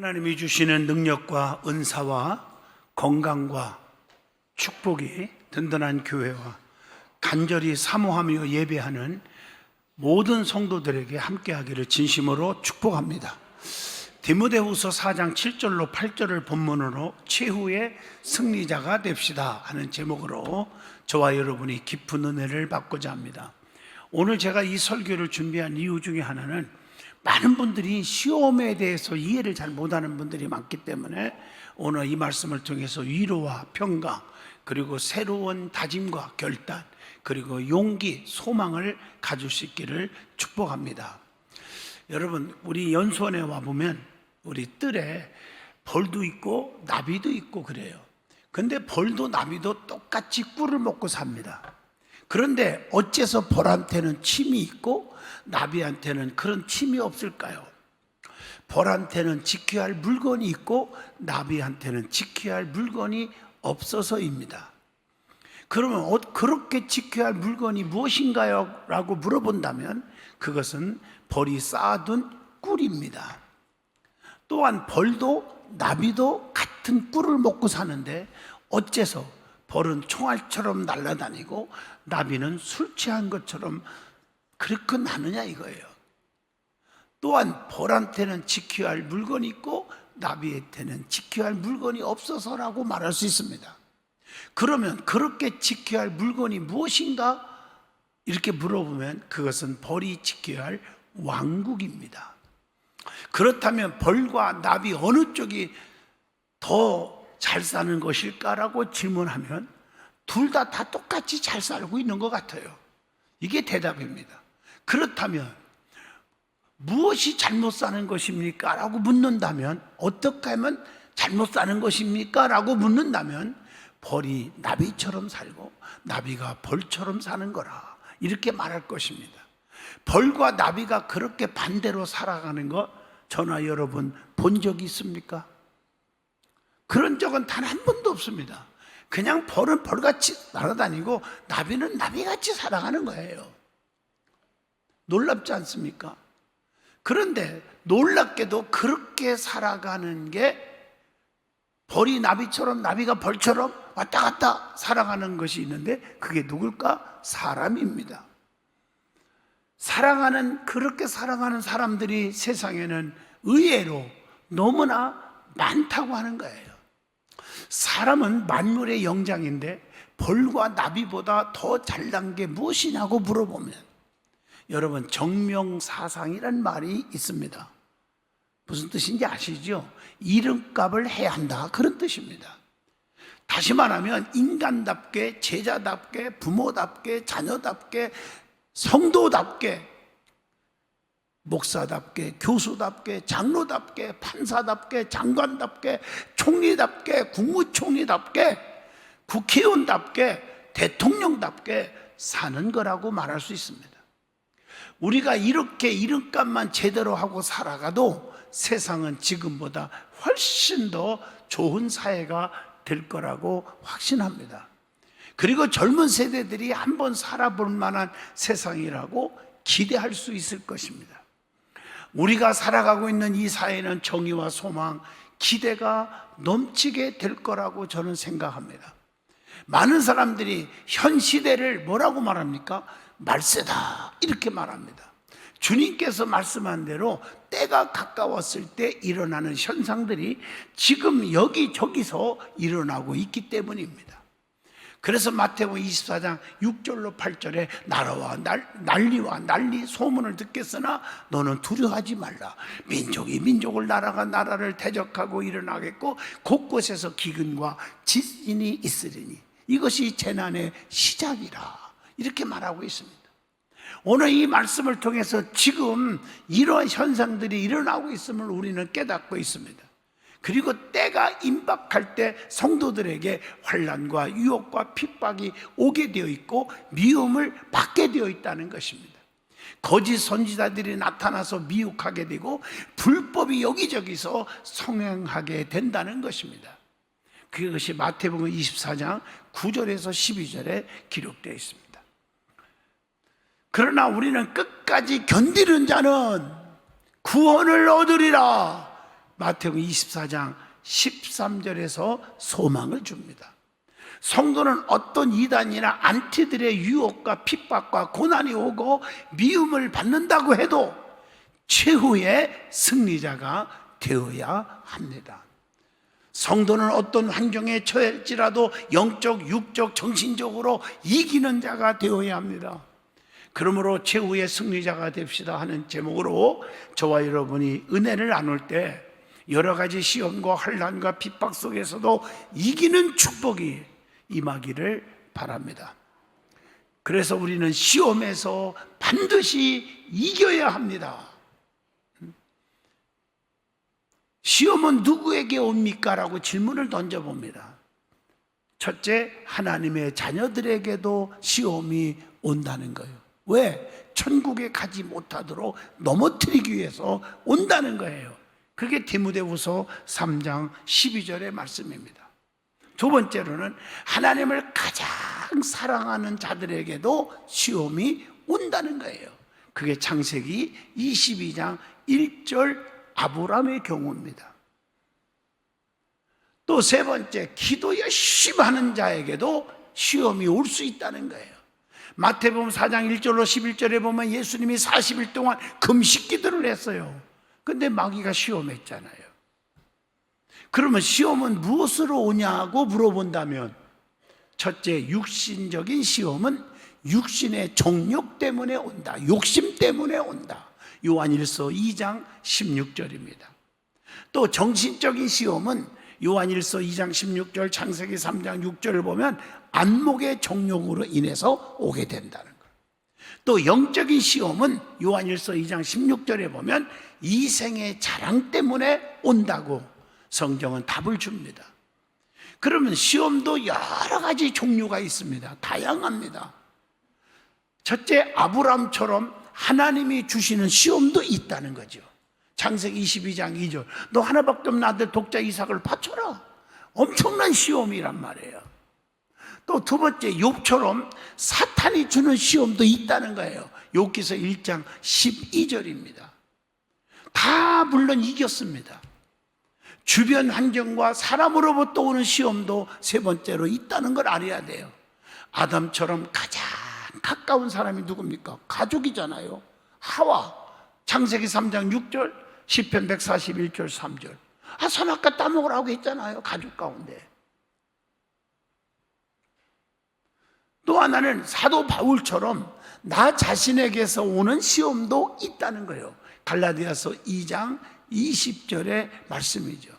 하나님이 주시는 능력과 은사와 건강과 축복이 든든한 교회와 간절히 사모하며 예배하는 모든 성도들에게 함께하기를 진심으로 축복합니다. 디모데후서 4장 7절로 8절을 본문으로 최후의 승리자가 됩시다 하는 제목으로 저와 여러분이 깊은 은혜를 받고자 합니다. 오늘 제가 이 설교를 준비한 이유 중에 하나는 많은 분들이 시험에 대해서 이해를 잘 못하는 분들이 많기 때문에 오늘 이 말씀을 통해서 위로와 평강, 그리고 새로운 다짐과 결단, 그리고 용기, 소망을 가질 수 있기를 축복합니다. 여러분, 우리 연수원에 와보면 우리 뜰에 벌도 있고 나비도 있고 그래요. 근데 벌도 나비도 똑같이 꿀을 먹고 삽니다. 그런데 어째서 벌한테는 침이 있고 나비한테는 그런 침이 없을까요? 벌한테는 지켜야 할 물건이 있고 나비한테는 지켜야 할 물건이 없어서입니다. 그러면 그렇게 지켜야 할 물건이 무엇인가요? 라고 물어본다면 그것은 벌이 쌓아둔 꿀입니다. 또한 벌도 나비도 같은 꿀을 먹고 사는데 어째서 벌은 총알처럼 날아다니고 나비는 술 취한 것처럼 그렇게 나느냐 이거예요. 또한 벌한테는 지켜야 할 물건이 있고 나비한테는 지켜야 할 물건이 없어서라고 말할 수 있습니다. 그러면 그렇게 지켜야 할 물건이 무엇인가? 이렇게 물어보면 그것은 벌이 지켜야 할 왕국입니다. 그렇다면 벌과 나비 어느 쪽이 더 잘 사는 것일까라고 질문하면 둘 다 똑같이 잘 살고 있는 것 같아요. 이게 대답입니다. 그렇다면 무엇이 잘못 사는 것입니까? 라고 묻는다면, 어떻게 하면 잘못 사는 것입니까? 라고 묻는다면 벌이 나비처럼 살고 나비가 벌처럼 사는 거라, 이렇게 말할 것입니다. 벌과 나비가 그렇게 반대로 살아가는 거 저나 여러분 본 적이 있습니까? 그런 적은 단 한 번도 없습니다. 그냥 벌은 벌같이 날아다니고 나비는 나비같이 살아가는 거예요. 놀랍지 않습니까? 그런데 놀랍게도 그렇게 살아가는 게 벌이 나비처럼 나비가 벌처럼 왔다 갔다 살아가는 것이 있는데 그게 누굴까? 사람입니다. 그렇게 살아가는 사람들이 세상에는 의외로 너무나 많다고 하는 거예요. 사람은 만물의 영장인데 벌과 나비보다 더 잘난 게 무엇이냐고 물어보면 여러분, 정명사상이란 말이 있습니다. 무슨 뜻인지 아시죠? 이름값을 해야 한다, 그런 뜻입니다. 다시 말하면 인간답게, 제자답게, 부모답게, 자녀답게, 성도답게, 목사답게, 교수답게, 장로답게, 판사답게, 장관답게, 총리답게, 국무총리답게, 국회의원답게, 대통령답게 사는 거라고 말할 수 있습니다. 우리가 이렇게 이름값만 제대로 하고 살아가도 세상은 지금보다 훨씬 더 좋은 사회가 될 거라고 확신합니다. 그리고 젊은 세대들이 한번 살아볼 만한 세상이라고 기대할 수 있을 것입니다. 우리가 살아가고 있는 이 사회는 정의와 소망, 기대가 넘치게 될 거라고 저는 생각합니다. 많은 사람들이 현 시대를 뭐라고 말합니까? 말세다, 이렇게 말합니다. 주님께서 말씀한 대로 때가 가까웠을 때 일어나는 현상들이 지금 여기저기서 일어나고 있기 때문입니다. 그래서 마태복음 24장 6절로 8절에 나라와 난리와 난리 소문을 듣겠으나 너는 두려워하지 말라. 민족이 민족을, 나라가 나라를 대적하고 일어나겠고 곳곳에서 기근과 지진이 있으리니 이것이 재난의 시작이라, 이렇게 말하고 있습니다. 오늘 이 말씀을 통해서 지금 이러한 현상들이 일어나고 있음을 우리는 깨닫고 있습니다. 그리고 때가 임박할 때 성도들에게 환난과 유혹과 핍박이 오게 되어 있고 미움을 받게 되어 있다는 것입니다. 거짓 선지자들이 나타나서 미혹하게 되고 불법이 여기저기서 성행하게 된다는 것입니다. 그것이 마태복음 24장 9절에서 12절에 기록되어 있습니다. 그러나 우리는 끝까지 견디는 자는 구원을 얻으리라. 마태복음 24장 13절에서 소망을 줍니다. 성도는 어떤 이단이나 안티들의 유혹과 핍박과 고난이 오고 미움을 받는다고 해도 최후의 승리자가 되어야 합니다. 성도는 어떤 환경에 처할지라도 영적, 육적, 정신적으로 이기는 자가 되어야 합니다. 그러므로 최후의 승리자가 됩시다 하는 제목으로 저와 여러분이 은혜를 나눌 때 여러 가지 시험과 환난과 핍박 속에서도 이기는 축복이 임하기를 바랍니다. 그래서 우리는 시험에서 반드시 이겨야 합니다. 시험은 누구에게 옵니까? 라고 질문을 던져봅니다. 첫째, 하나님의 자녀들에게도 시험이 온다는 거예요. 왜? 천국에 가지 못하도록 넘어뜨리기 위해서 온다는 거예요. 그게 디모데후서 3장 12절의 말씀입니다. 두 번째로는 하나님을 가장 사랑하는 자들에게도 시험이 온다는 거예요. 그게 창세기 22장 1절 아브라함의 경우입니다. 또 세 번째, 기도 열심히 하는 자에게도 시험이 올 수 있다는 거예요. 마태복음 4장 1절로 11절에 보면 예수님이 40일 동안 금식 기도를 했어요. 근데 마귀가 시험했잖아요. 그러면 시험은 무엇으로 오냐고 물어본다면, 첫째, 육신적인 시험은 육신의 정욕 때문에 온다. 욕심 때문에 온다. 요한일서 2장 16절입니다. 또 정신적인 시험은 요한일서 2장 16절, 창세기 3장 6절을 보면 안목의 정욕으로 인해서 오게 된다는 거예요. 또 영적인 시험은 요한일서 2장 16절에 보면 이생의 자랑 때문에 온다고 성경은 답을 줍니다. 그러면 시험도 여러 가지 종류가 있습니다. 다양합니다. 첫째, 아브라함처럼 하나님이 주시는 시험도 있다는 거죠. 창세기 22장 2절, 너 하나밖에 없는 아들 독자 이삭을 바쳐라. 엄청난 시험이란 말이에요. 또 두 번째, 욥처럼 사탄이 주는 시험도 있다는 거예요. 욥기서 1장 12절입니다. 다 물론 이겼습니다. 주변 환경과 사람으로부터 오는 시험도 세 번째로 있다는 걸 알아야 돼요. 아담처럼 가장 가까운 사람이 누굽니까? 가족이잖아요. 하와. 창세기 3장 6절, 시편 141절 3절. 선악과 따먹으라고 했잖아요. 가족 가운데. 또 하나는 사도 바울처럼 나 자신에게서 오는 시험도 있다는 거예요. 갈라디아서 2장 20절의 말씀이죠.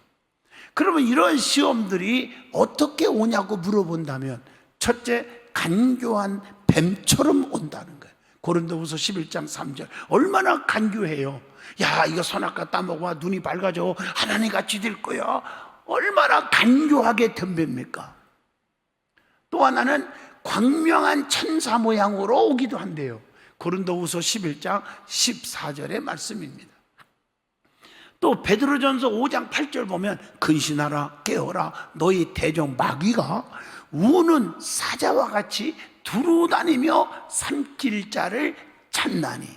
그러면 이런 시험들이 어떻게 오냐고 물어본다면, 첫째, 간교한 뱀처럼 온다는 거예요. 고린도후서 11장 3절. 얼마나 간교해요. 야, 이거 선악과 따먹어 눈이 밝아져 하나님같이 될 거야. 얼마나 간교하게 덤빕니까? 또 하나는 광명한 천사 모양으로 오기도 한대요. 고린도후서 11장 14절의 말씀입니다. 또 베드로전서 5장 8절 보면 근신하라 깨어라 너희 대적 마귀가 우는 사자와 같이 두루다니며 삼킬 자를 찾나니.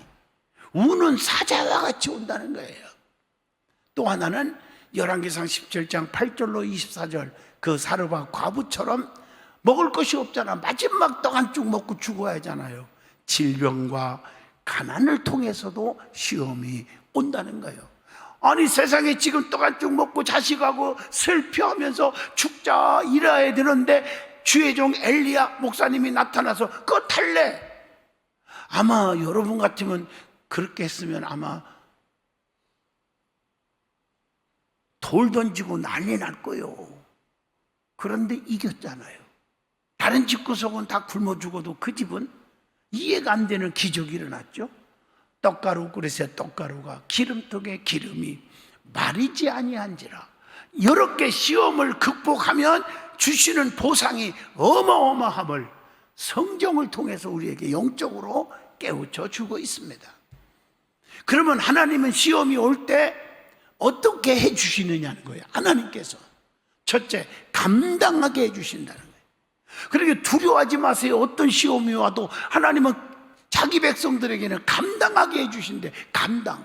우는 사자와 같이 온다는 거예요. 또 하나는 열왕기상 17장 8절로 24절 그 사르바 과부처럼 먹을 것이 없잖아. 마지막 떡 한 쭉 먹고 죽어야 하잖아요. 질병과 가난을 통해서도 시험이 온다는 거예요. 아니, 세상에 지금 떡 한 쭉 먹고 자식하고 슬퍼하면서 죽자 이래야 되는데 주의 종 엘리야 목사님이 나타나서 그거 탈래. 아마 여러분 같으면 그렇게 했으면 아마 돌 던지고 난리 날 거예요. 그런데 이겼잖아요. 다른 집구석은 다 굶어 죽어도 그 집은 이해가 안 되는 기적이 일어났죠. 떡가루 그릇에 떡가루가 기름통에 기름이 마르지 아니한지라. 이렇게 시험을 극복하면 주시는 보상이 어마어마함을 성경을 통해서 우리에게 영적으로 깨우쳐 주고 있습니다. 그러면 하나님은 시험이 올 때 어떻게 해 주시느냐는 거예요. 하나님께서 첫째, 감당하게 해 주신다는 거예요. 그러니까 두려워하지 마세요. 어떤 시험이 와도 하나님은 자기 백성들에게는 감당하게 해 주신대. 감당.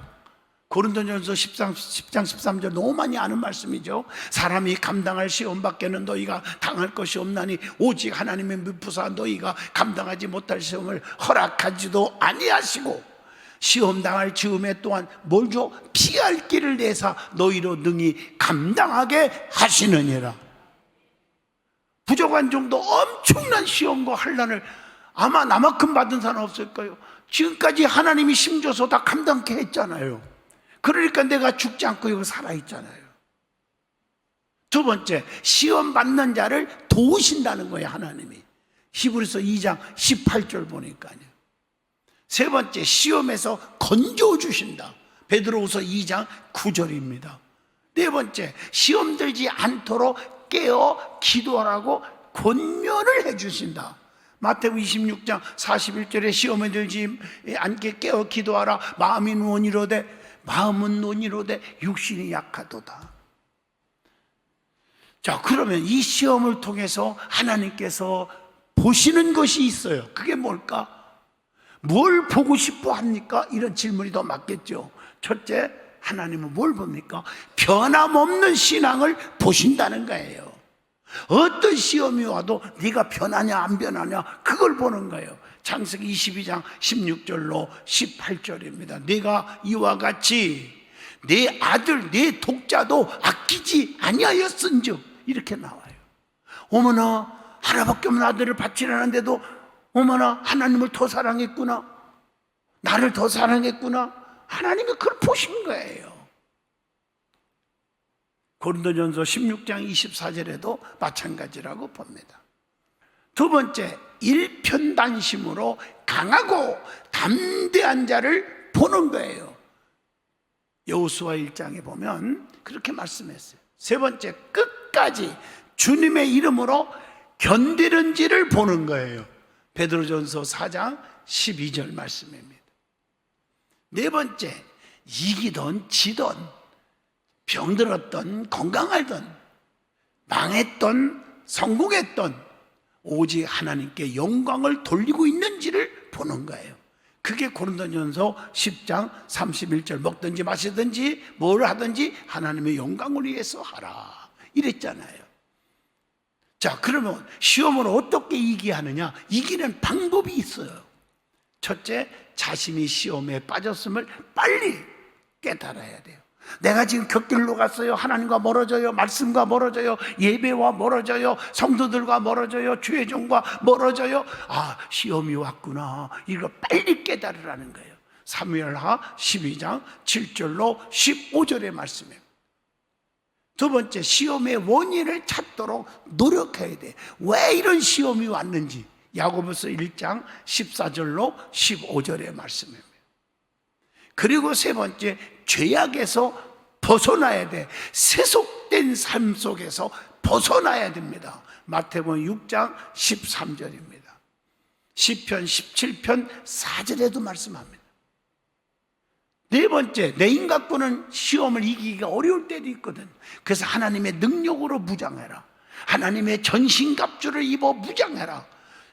고린도전서 10장 13절 너무 많이 아는 말씀이죠. 사람이 감당할 시험 밖에는 너희가 당할 것이 없나니 오직 하나님의 미쁘사 너희가 감당하지 못할 시험을 허락하지도 아니하시고 시험 당할 즈음에 또한 뭘 줘? 피할 길을 내사 너희로 능히 감당하게 하시느니라. 부족한 정도 엄청난 시험과 환난을 아마 나만큼 받은 사람 없을 거예요. 지금까지 하나님이 힘줘서 다 감당케 했잖아요. 그러니까 내가 죽지 않고 이거 살아있잖아요. 두 번째, 시험 받는 자를 도우신다는 거예요, 하나님이. 히브리서 2장 18절 보니까요. 세 번째, 시험에서 건져주신다. 베드로후서 2장 9절입니다. 네 번째, 시험 들지 않도록 깨어 기도하라고 권면을 해주신다. 마태복음 26장 41절에 시험에 들지 않게 깨어 기도하라. 마음은 논이로되 육신이 약하도다. 자, 그러면 이 시험을 통해서 하나님께서 보시는 것이 있어요. 그게 뭘까? 뭘 보고 싶어 합니까? 이런 질문이 더 맞겠죠. 첫째, 하나님은 뭘 봅니까? 변함없는 신앙을 보신다는 거예요. 어떤 시험이 와도 네가 변하냐 안 변하냐 그걸 보는 거예요. 창세기 22장 16절로 18절입니다. 네가 이와 같이 네 아들 네 독자도 아끼지 아니하였은즉 이렇게 나와요. 어머나 하나밖에 없는 아들을 바치려는데도 어머나 하나님을 더 사랑했구나, 나를 더 사랑했구나. 하나님이 그걸 보신 거예요. 고린도전서 16장 24절에도 마찬가지라고 봅니다. 두 번째, 일편단심으로 강하고 담대한 자를 보는 거예요. 여호수아 1장에 보면 그렇게 말씀했어요. 세 번째, 끝까지 주님의 이름으로 견디는지를 보는 거예요. 베드로전서 4장 12절 말씀입니다. 네 번째, 이기던 지던 병들었던 건강하던 망했던 성공했던 오직 하나님께 영광을 돌리고 있는지를 보는 거예요. 그게 고린도전서 10장 31절 먹든지 마시든지 뭘 하든지 하나님의 영광을 위해서 하라 이랬잖아요. 자, 그러면 시험을 어떻게 이기하느냐? 이기는 방법이 있어요. 첫째, 자신이 시험에 빠졌음을 빨리 깨달아야 돼요. 내가 지금 곁길로 갔어요. 하나님과 멀어져요. 말씀과 멀어져요. 예배와 멀어져요. 성도들과 멀어져요. 주의종과 멀어져요. 아, 시험이 왔구나. 이거 빨리 깨달으라는 거예요. 사무엘하 12장 7절로 15절의 말씀이에요. 두 번째, 시험의 원인을 찾도록 노력해야 돼. 왜 이런 시험이 왔는지 야고보서 1장 14절로 15절의 말씀입니다. 그리고 세 번째, 죄악에서 벗어나야 돼. 세속된 삶 속에서 벗어나야 됩니다. 마태복음 6장 13절입니다. 시편 17편 4절에도 말씀합니다. 네 번째, 내 인간권은 시험을 이기기가 어려울 때도 있거든. 그래서 하나님의 능력으로 무장해라. 하나님의 전신갑주를 입어 무장해라.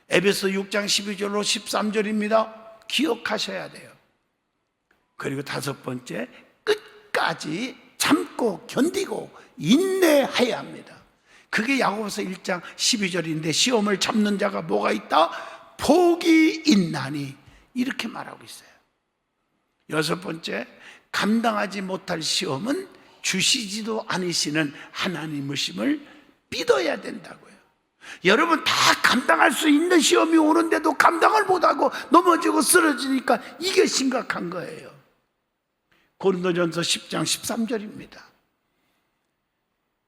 에베소 6장 12절로 13절입니다. 기억하셔야 돼요. 그리고 다섯 번째, 끝까지 참고 견디고 인내해야 합니다. 그게 야고보서 1장 12절인데 시험을 참는 자가 뭐가 있다? 복이 있나니 이렇게 말하고 있어요. 여섯 번째, 감당하지 못할 시험은 주시지도 않으시는 하나님이심을 믿어야 된다고요. 여러분 다 감당할 수 있는 시험이 오는데도 감당을 못하고 넘어지고 쓰러지니까 이게 심각한 거예요. 고린도전서 10장 13절입니다.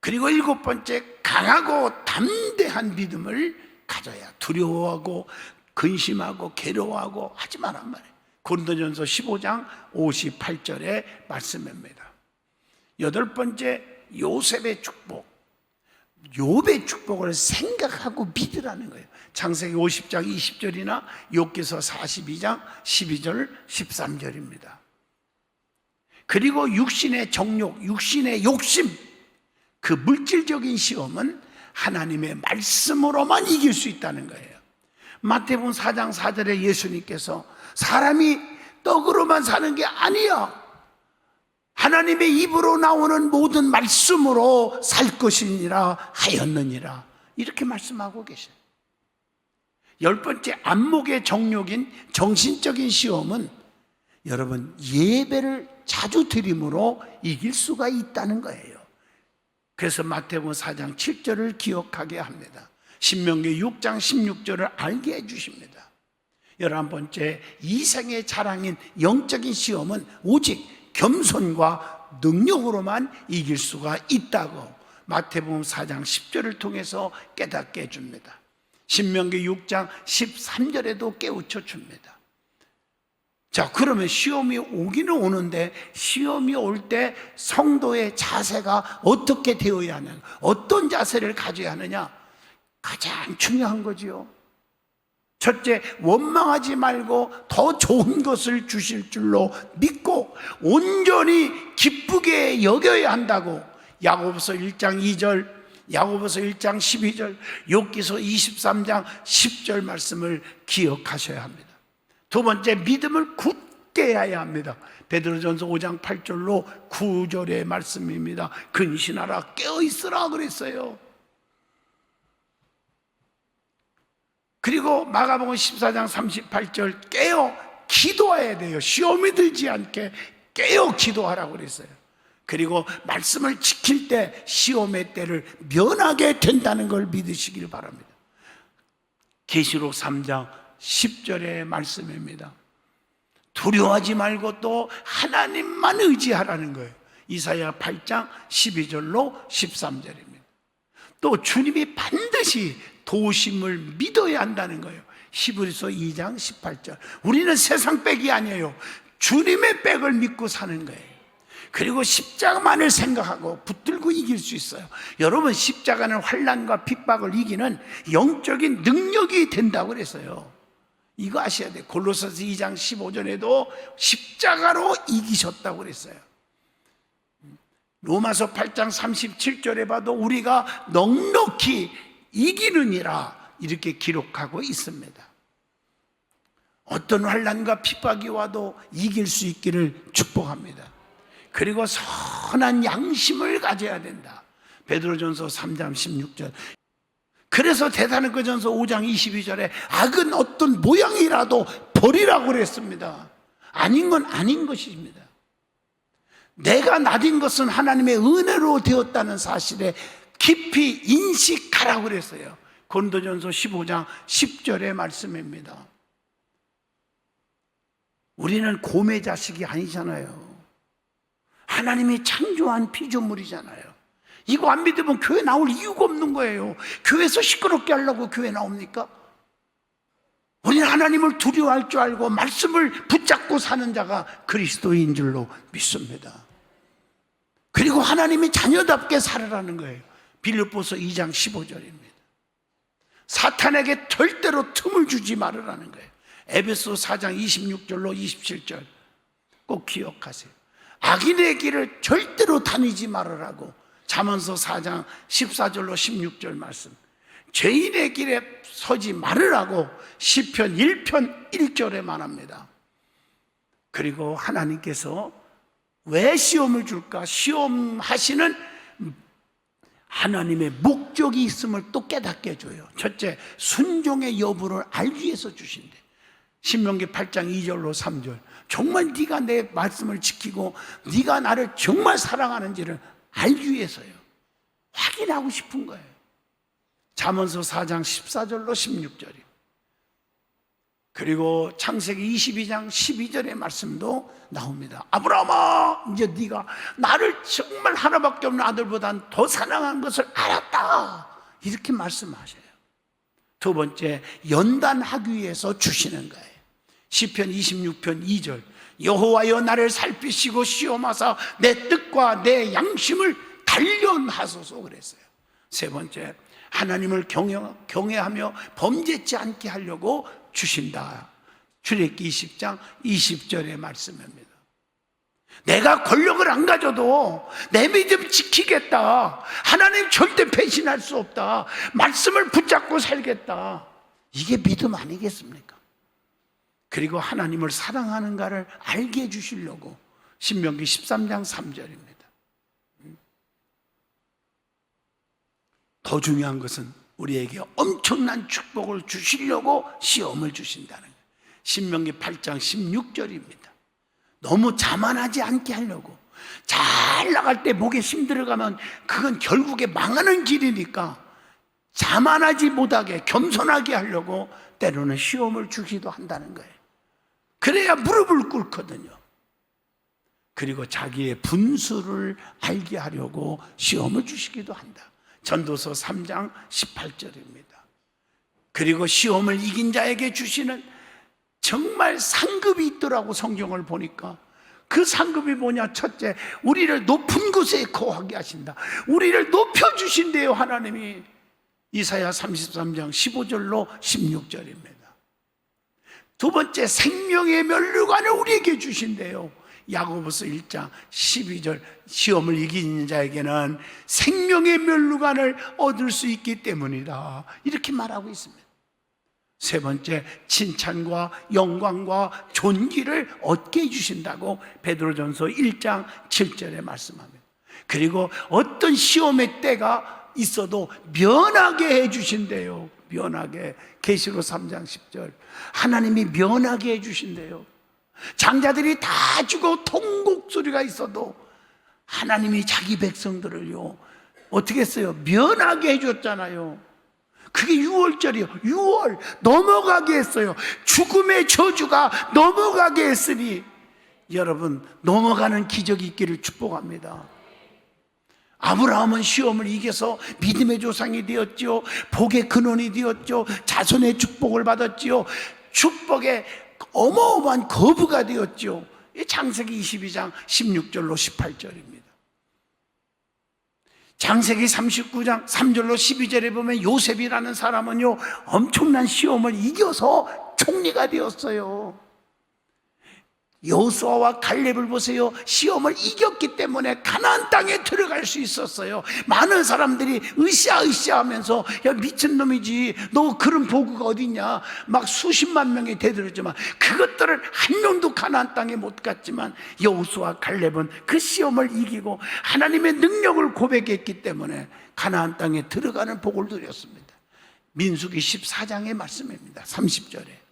그리고 일곱 번째, 강하고 담대한 믿음을 가져야 두려워하고 근심하고 괴로워하고 하지 말란 말이에요. 고린도전서 15장 58절의 말씀입니다. 여덟 번째, 요셉의 축복, 욥의 축복을 생각하고 믿으라는 거예요. 창세기 50장 20절이나 욥기서 42장 12절 13절입니다. 그리고 육신의 정욕, 육신의 욕심, 그 물질적인 시험은 하나님의 말씀으로만 이길 수 있다는 거예요. 마태복음 4장 4절에 예수님께서 사람이 떡으로만 사는 게 아니야, 하나님의 입으로 나오는 모든 말씀으로 살 것이니라 하였느니라. 이렇게 말씀하고 계셔요. 10번째 안목의 정욕인 정신적인 시험은 여러분 예배를 자주 드림으로 이길 수가 있다는 거예요. 그래서 마태복음 4장 7절을 기억하게 합니다. 신명기 6장 16절을 알게 해주십니다. 11번째 이생의 자랑인 영적인 시험은 오직 겸손과 능력으로만 이길 수가 있다고 마태복음 4장 10절을 통해서 깨닫게 해줍니다. 신명기 6장 13절에도 깨우쳐 줍니다. 자, 그러면 시험이 오기는 오는데 시험이 올 때 성도의 자세가 어떻게 되어야 하느냐, 어떤 자세를 가져야 하느냐, 가장 중요한 거지요. 첫째, 원망하지 말고 더 좋은 것을 주실 줄로 믿고 온전히 기쁘게 여겨야 한다고 야고보서 1장 2절, 야고보서 1장 12절, 욥기서 23장 10절 말씀을 기억하셔야 합니다. 두 번째, 믿음을 굳게 해야 합니다. 베드로전서 5장 8절로 9절의 말씀입니다. 근신하라, 깨어있으라 그랬어요. 그리고 마가복음 14장 38절 깨어 기도해야 돼요. 시험이 들지 않게 깨어 기도하라고 그랬어요. 그리고 말씀을 지킬 때 시험의 때를 면하게 된다는 걸 믿으시길 바랍니다. 계시록 3장 10절의 말씀입니다. 두려워하지 말고 또 하나님만 의지하라는 거예요. 이사야 8장 12절로 13절입니다. 또 주님이 반드시 도우심을 믿어야 한다는 거예요. 히브리서 2장 18절. 우리는 세상 백이 아니에요. 주님의 백을 믿고 사는 거예요. 그리고 십자가만을 생각하고 붙들고 이길 수 있어요. 여러분, 십자가는 환난과 핍박을 이기는 영적인 능력이 된다고 그랬어요. 이거 아셔야 돼요. 골로새서 2장 15절에도 십자가로 이기셨다고 그랬어요. 로마서 8장 37절에 봐도 우리가 넉넉히 이기느니라 이렇게 기록하고 있습니다. 어떤 환난과 핍박이 와도 이길 수 있기를 축복합니다. 그리고 선한 양심을 가져야 된다. 베드로전서 3장 16절. 그래서 데살로니가전서 5장 22절에 악은 어떤 모양이라도 버리라고 그랬습니다. 아닌 건 아닌 것입니다. 내가 나딘 것은 하나님의 은혜로 되었다는 사실에 깊이 인식하라고 그랬어요. 고린도전서 15장 10절의 말씀입니다. 우리는 곰의 자식이 아니잖아요. 하나님이 창조한 피조물이잖아요. 이거 안 믿으면 교회 나올 이유가 없는 거예요. 교회에서 시끄럽게 하려고 교회 나옵니까? 우리는 하나님을 두려워할 줄 알고 말씀을 붙잡고 사는 자가 그리스도인 줄로 믿습니다. 그리고 하나님이 자녀답게 살아라는 거예요. 빌립보서 2장 15절입니다. 사탄에게 절대로 틈을 주지 말으라는 거예요. 에베소 4장 26절로 27절 꼭 기억하세요. 악인의 길을 절대로 다니지 말으라고 잠언서 4장 14절로 16절 말씀, 죄인의 길에 서지 말으라고 시편 1편 1절에 말합니다. 그리고 하나님께서 왜 시험을 줄까? 시험하시는 하나님의 목적이 있음을 또 깨닫게 해줘요. 첫째, 순종의 여부를 알기 위해서 주신대. 신명기 8장 2절로 3절. 정말 네가 내 말씀을 지키고 네가 나를 정말 사랑하는지를 알기 위해서요. 확인하고 싶은 거예요. 잠언서 4장 14절로 16절이요. 그리고 창세기 22장 12절의 말씀도 나옵니다. 아브라함아, 이제 네가 나를 정말 하나밖에 없는 아들보단 더 사랑한 것을 알았다. 이렇게 말씀하셔요. 두 번째, 연단하기 위해서 주시는 거예요. 시편 26편 2절. 여호와여 나를 살피시고 시험하사 내 뜻과 내 양심을 단련하소서 그랬어요. 세 번째, 하나님을 경외하며 범죄치 않게 하려고 주신다. 출애굽기 20장 20절의 말씀입니다. 내가 권력을 안 가져도 내 믿음 지키겠다. 하나님 절대 배신할 수 없다. 말씀을 붙잡고 살겠다. 이게 믿음 아니겠습니까? 그리고 하나님을 사랑하는가를 알게 해주시려고 신명기 13장 3절입니다. 더 중요한 것은 우리에게 엄청난 축복을 주시려고 시험을 주신다는 거예요. 신명기 8장 16절입니다. 너무 자만하지 않게 하려고. 잘 나갈 때 목에 힘들어가면 그건 결국에 망하는 길이니까 자만하지 못하게 겸손하게 하려고 때로는 시험을 주기도 한다는 거예요. 그래야 무릎을 꿇거든요. 그리고 자기의 분수를 알게 하려고 시험을 주시기도 한다. 전도서 3장 18절입니다. 그리고 시험을 이긴 자에게 주시는 정말 상급이 있더라고. 성경을 보니까 그 상급이 뭐냐? 첫째, 우리를 높은 곳에 거하게 하신다. 우리를 높여주신대요, 하나님이. 이사야 33장 15절로 16절입니다. 두 번째, 생명의 면류관을 우리에게 주신대요. 야고보서 1장 12절, 시험을 이기는 자에게는 생명의 면류관을 얻을 수 있기 때문이다, 이렇게 말하고 있습니다. 세 번째, 칭찬과 영광과 존귀를 얻게 해주신다고 베드로전서 1장 7절에 말씀합니다. 그리고 어떤 시험의 때가 있어도 면하게 해주신대요. 면하게. 계시록 3장 10절, 하나님이 면하게 해주신대요. 장자들이 다 죽어 통곡 소리가 있어도 하나님이 자기 백성들을요, 어떻게 했어요? 면하게 해줬잖아요. 그게 6월절이요. 6월 넘어가게 했어요. 죽음의 저주가 넘어가게 했으니 여러분, 넘어가는 기적이 있기를 축복합니다. 아브라함은 시험을 이겨서 믿음의 조상이 되었죠. 복의 근원이 되었죠. 자손의 축복을 받았죠. 축복의 어마어마한 거부가 되었죠. 창세기 22장 16절로 18절입니다. 창세기 39장 3절로 12절에 보면 요셉이라는 사람은요, 엄청난 시험을 이겨서 총리가 되었어요. 여호수아와 갈렙을 보세요. 시험을 이겼기 때문에 가나안 땅에 들어갈 수 있었어요. 많은 사람들이 으쌰으쌰 하면서, 야, 미친놈이지, 너 그런 보고가 어딨냐, 막 수십만 명이 대들었지만 그것들을 한 명도 가나안 땅에 못 갔지만 여호수아 갈렙은 그 시험을 이기고 하나님의 능력을 고백했기 때문에 가나안 땅에 들어가는 복을 누렸습니다. 민수기 14장의 말씀입니다. 30절에.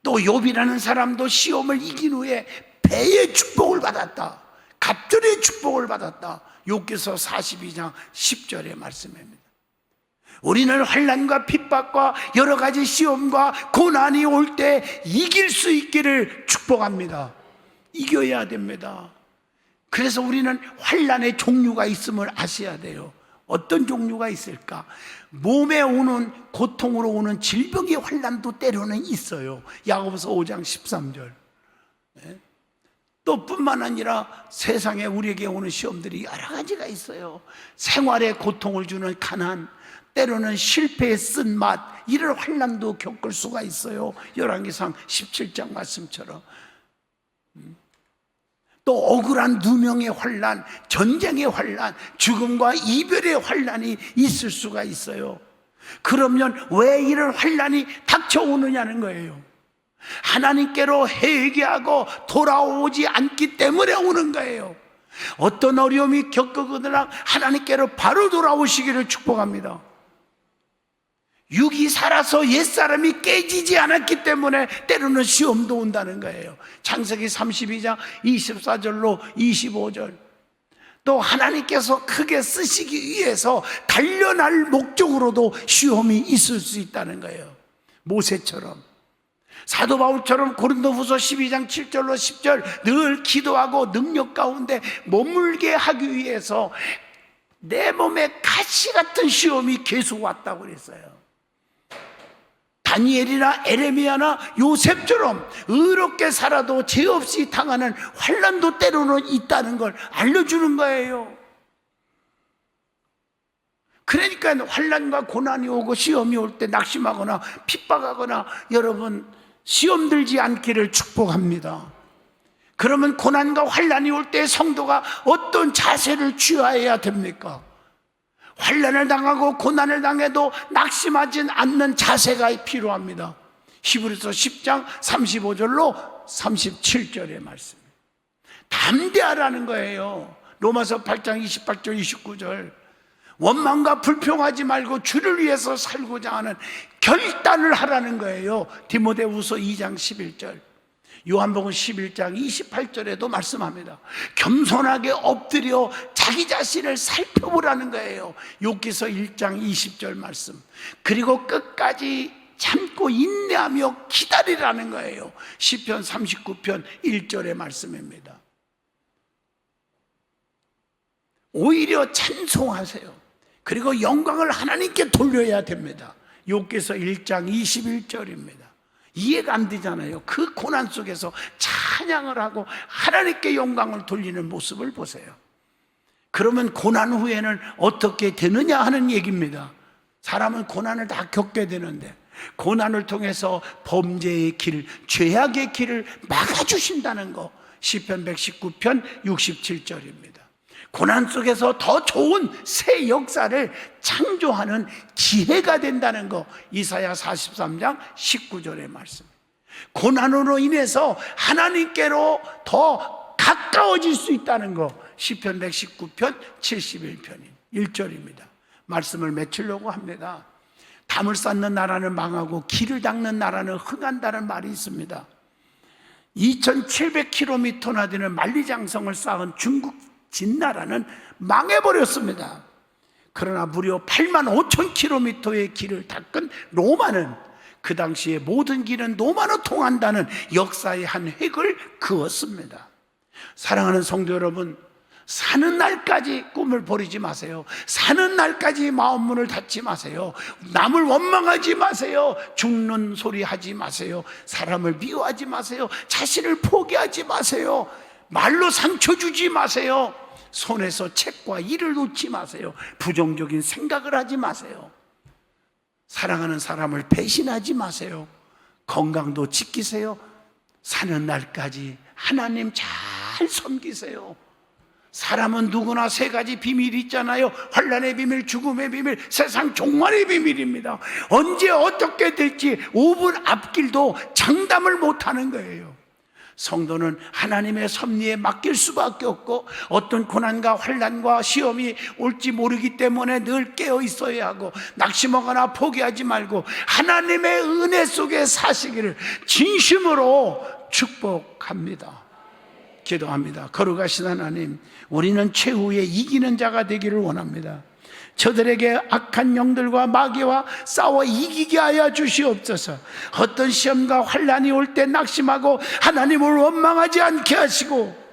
또 욥이라는 사람도 시험을 이긴 후에 배의 축복을 받았다. 갑절의 축복을 받았다. 욥기서 42장 10절의 말씀입니다. 우리는 환난과 핍박과 여러 가지 시험과 고난이 올 때 이길 수 있기를 축복합니다. 이겨야 됩니다. 그래서 우리는 환난의 종류가 있음을 아셔야 돼요. 어떤 종류가 있을까? 몸에 오는 고통으로 오는 질병의 환난도 때로는 있어요. 야고보서 5장 13절. 또 뿐만 아니라 세상에 우리에게 오는 시험들이 여러 가지가 있어요. 생활에 고통을 주는 가난, 때로는 실패의 쓴맛, 이런 환난도 겪을 수가 있어요. 열왕기상 17장 말씀처럼. 또 억울한 누명의 환난, 전쟁의 환난, 죽음과 이별의 환난이 있을 수가 있어요. 그러면 왜 이런 환난이 닥쳐오느냐는 거예요. 하나님께로 회개하고 돌아오지 않기 때문에 오는 거예요. 어떤 어려움이 겪거나 하나님께로 바로 돌아오시기를 축복합니다. 육이 살아서 옛사람이 깨지지 않았기 때문에 때로는 시험도 온다는 거예요. 창세기 32장 24절로 25절. 또 하나님께서 크게 쓰시기 위해서 단련할 목적으로도 시험이 있을 수 있다는 거예요. 모세처럼, 사도 바울처럼 고린도후서 12장 7절로 10절 늘 기도하고 능력 가운데 머물게 하기 위해서 내 몸에 가시 같은 시험이 계속 왔다고 그랬어요. 다니엘이나 에레미야나 요셉처럼 의롭게 살아도 죄 없이 당하는 환난도 때로는 있다는 걸 알려주는 거예요. 그러니까 환난과 고난이 오고 시험이 올 때 낙심하거나 핍박하거나 여러분 시험 들지 않기를 축복합니다. 그러면 고난과 환난이 올 때 성도가 어떤 자세를 취해야 됩니까? 환난을 당하고 고난을 당해도 낙심하지 않는 자세가 필요합니다. 히브리서 10장 35절로 37절의 말씀. 담대하라는 거예요. 로마서 8장 28절 29절. 원망과 불평하지 말고 주를 위해서 살고자 하는 결단을 하라는 거예요. 디모데후서 2장 11절. 요한복음 11장 28절에도 말씀합니다. 겸손하게 엎드려 자기 자신을 살펴보라는 거예요. 욥기서 1장 20절 말씀. 그리고 끝까지 참고 인내하며 기다리라는 거예요. 시편 39편 1절의 말씀입니다. 오히려 찬송하세요. 그리고 영광을 하나님께 돌려야 됩니다. 욥기서 1장 21절입니다. 이해가 안 되잖아요. 그 고난 속에서 찬양을 하고 하나님께 영광을 돌리는 모습을 보세요. 그러면 고난 후에는 어떻게 되느냐 하는 얘기입니다. 사람은 고난을 다 겪게 되는데 고난을 통해서 범죄의 길, 죄악의 길을 막아주신다는 거, 시편 119편 67절입니다. 고난 속에서 더 좋은 새 역사를 창조하는 기회가 된다는 거, 이사야 43장 19절의 말씀. 고난으로 인해서 하나님께로 더 가까워질 수 있다는 거, 시편 119편 71편 1절입니다. 말씀을 맺으려고 합니다. 담을 쌓는 나라는 망하고 길을 닦는 나라는 흥한다는 말이 있습니다. 2700km나 되는 만리장성을 쌓은 중국 진나라는 망해버렸습니다. 그러나 무려 85,000km의 길을 닦은 로마는 그 당시에 모든 길은 로마로 통한다는 역사의 한 획을 그었습니다. 사랑하는 성도 여러분, 사는 날까지 꿈을 버리지 마세요. 사는 날까지 마음문을 닫지 마세요. 남을 원망하지 마세요. 죽는 소리 하지 마세요. 사람을 미워하지 마세요. 자신을 포기하지 마세요. 말로 상처 주지 마세요. 손에서 책과 일을 놓지 마세요. 부정적인 생각을 하지 마세요. 사랑하는 사람을 배신하지 마세요. 건강도 지키세요. 사는 날까지 하나님 잘 섬기세요. 사람은 누구나 세 가지 비밀이 있잖아요. 환난의 비밀, 죽음의 비밀, 세상 종말의 비밀입니다. 언제 어떻게 될지 5분 앞길도 장담을 못하는 거예요. 성도는 하나님의 섭리에 맡길 수밖에 없고, 어떤 고난과 환난과 시험이 올지 모르기 때문에 늘 깨어 있어야 하고, 낙심하거나 포기하지 말고 하나님의 은혜 속에 사시기를 진심으로 축복합니다. 기도합니다. 거룩하신 하나님, 우리는 최후에 이기는 자가 되기를 원합니다. 저들에게 악한 영들과 마귀와 싸워 이기게 하여 주시옵소서. 어떤 시험과 환난이 올 때 낙심하고 하나님을 원망하지 않게 하시고,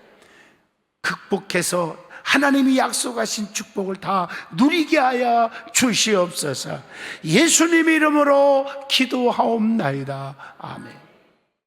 극복해서 하나님이 약속하신 축복을 다 누리게 하여 주시옵소서. 예수님 이름으로 기도하옵나이다. 아멘.